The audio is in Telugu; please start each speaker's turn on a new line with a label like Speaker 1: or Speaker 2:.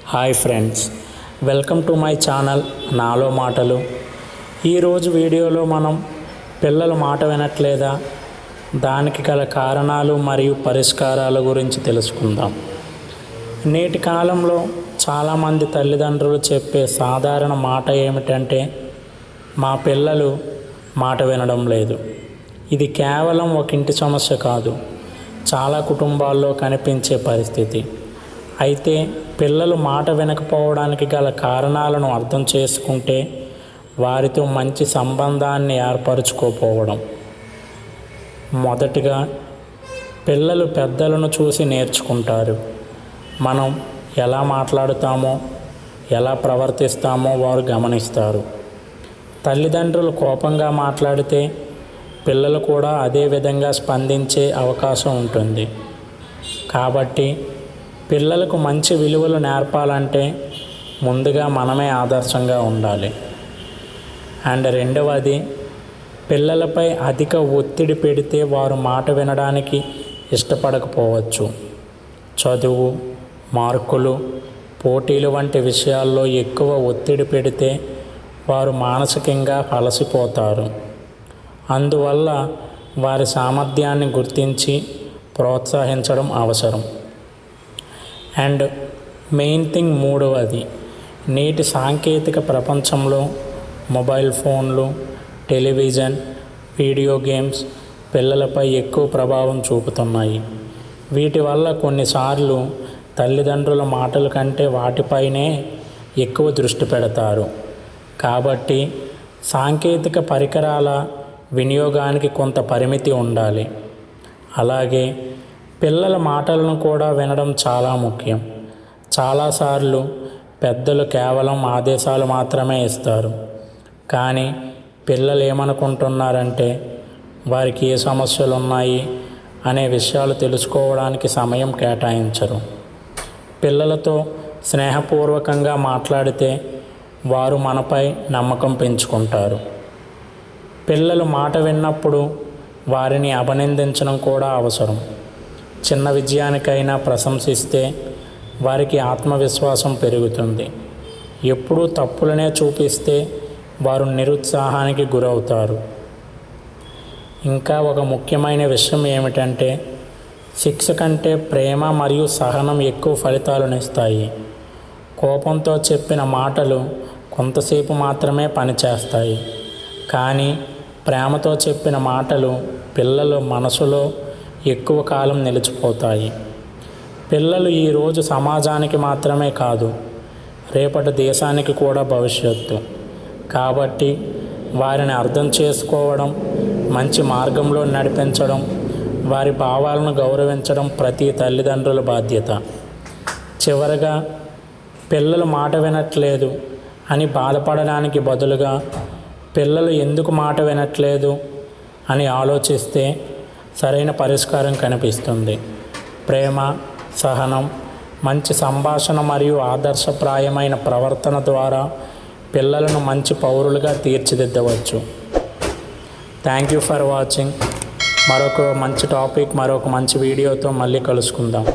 Speaker 1: Hi friends, welcome to my channel నాలో మాటలు. ఈరోజు వీడియోలో మనం పిల్లలు మాట వినట్లేదా, దానికి గల కారణాలు మరియు పరిష్కారాల గురించి తెలుసుకుందాం. నేటి కాలంలో చాలామంది తల్లిదండ్రులు చెప్పే సాధారణ మాట ఏమిటంటే, మా పిల్లలు మాట వినడం లేదు. ఇది కేవలం ఒక ఇంటి సమస్య కాదు, చాలా కుటుంబాల్లో కనిపించే పరిస్థితి. అయితే పిల్లలు మాట వినకపోవడానికి గల కారణాలను అర్థం చేసుకుంటే వారితో మంచి సంబంధాన్ని ఏర్పరచుకోపోవడం. మొదటిగా, పిల్లలు పెద్దలను చూసి నేర్చుకుంటారు. మనం ఎలా మాట్లాడుతామో, ఎలా ప్రవర్తిస్తామో వారు గమనిస్తారు. తల్లిదండ్రులు కోపంగా మాట్లాడితే పిల్లలు కూడా అదే విధంగా స్పందించే అవకాశం ఉంటుంది. కాబట్టి పిల్లలకు మంచి విలువలు నేర్పాలంటే ముందుగా మనమే ఆదర్శంగా ఉండాలి. అండ్ రెండవది, పిల్లలపై అధిక ఒత్తిడి పెడితే వారు మాట వినడానికి ఇష్టపడకపోవచ్చు. చదువు, మార్కులు, పోటీలు వంటి విషయాల్లో ఎక్కువ ఒత్తిడి పెడితే వారు మానసికంగా అలసిపోతారు. అందువల్ల వారి సామర్థ్యాన్ని గుర్తించి ప్రోత్సహించడం అవసరం. అండ్ మెయిన్ థింగ్ మూడవది, నేటి సాంకేతిక ప్రపంచంలో మొబైల్ ఫోన్లు, టెలివిజన్, వీడియో గేమ్స్ పిల్లలపై ఎక్కువ ప్రభావం చూపుతున్నాయి. వీటి వల్ల కొన్నిసార్లు తల్లిదండ్రుల మాటల కంటే వాటిపైనే ఎక్కువ దృష్టి పెడతారు. కాబట్టి సాంకేతిక పరికరాల వినియోగానికి కొంత పరిమితి ఉండాలి. అలాగే పిల్లల మాటలను కూడా వినడం చాలా ముఖ్యం. చాలాసార్లు పెద్దలు కేవలం ఆదేశాలు మాత్రమే ఇస్తారు, కానీ పిల్లలు ఏమనుకుంటున్నారంటే, వారికి ఏ సమస్యలు ఉన్నాయి అనే విషయాలు తెలుసుకోవడానికి సమయం కేటాయించరు. పిల్లలతో స్నేహపూర్వకంగా మాట్లాడితే వారు మనపై నమ్మకం పెంచుకుంటారు. పిల్లలు మాట విన్నప్పుడు వారిని అభినందించడం కూడా అవసరం. చిన్న విజయానికైనా ప్రశంసిస్తే వారికి ఆత్మవిశ్వాసం పెరుగుతుంది. ఎప్పుడూ తప్పులనే చూపిస్తే వారు నిరుత్సాహానికి గురవుతారు. ఇంకా ఒక ముఖ్యమైన విషయం ఏమిటంటే, శిక్ష కంటే ప్రేమ మరియు సహనం ఎక్కువ ఫలితాలను ఇస్తాయి. కోపంతో చెప్పిన మాటలు కొంతసేపు మాత్రమే పనిచేస్తాయి, కానీ ప్రేమతో చెప్పిన మాటలు పిల్లల మనసులో ఎక్కువ కాలం నిలిచిపోతాయి. పిల్లలు ఈరోజు సమాజానికి మాత్రమే కాదు, రేపటి దేశానికి కూడా భవిష్యత్తు. కాబట్టి వారిని అర్థం చేసుకోవడం, మంచి మార్గంలో నడిపించడం, వారి భావాలను గౌరవించడం ప్రతి తల్లిదండ్రుల బాధ్యత. చివరగా, పిల్లలు మాట వినట్లేదు అని బాధపడడానికి బదులుగా పిల్లలు ఎందుకు మాట వినట్లేదు అని ఆలోచిస్తే సరైన పరిష్కారం కనిపిస్తుంది. ప్రేమ, సహనం, మంచి సంభాషణ మరియు ఆదర్శప్రాయమైన ప్రవర్తన ద్వారా పిల్లలను మంచి పౌరులుగా తీర్చిదిద్దవచ్చు. Thank you for watching. మరొక మంచి టాపిక్, మరొక మంచి వీడియోతో మళ్ళీ కలుసుకుందాం.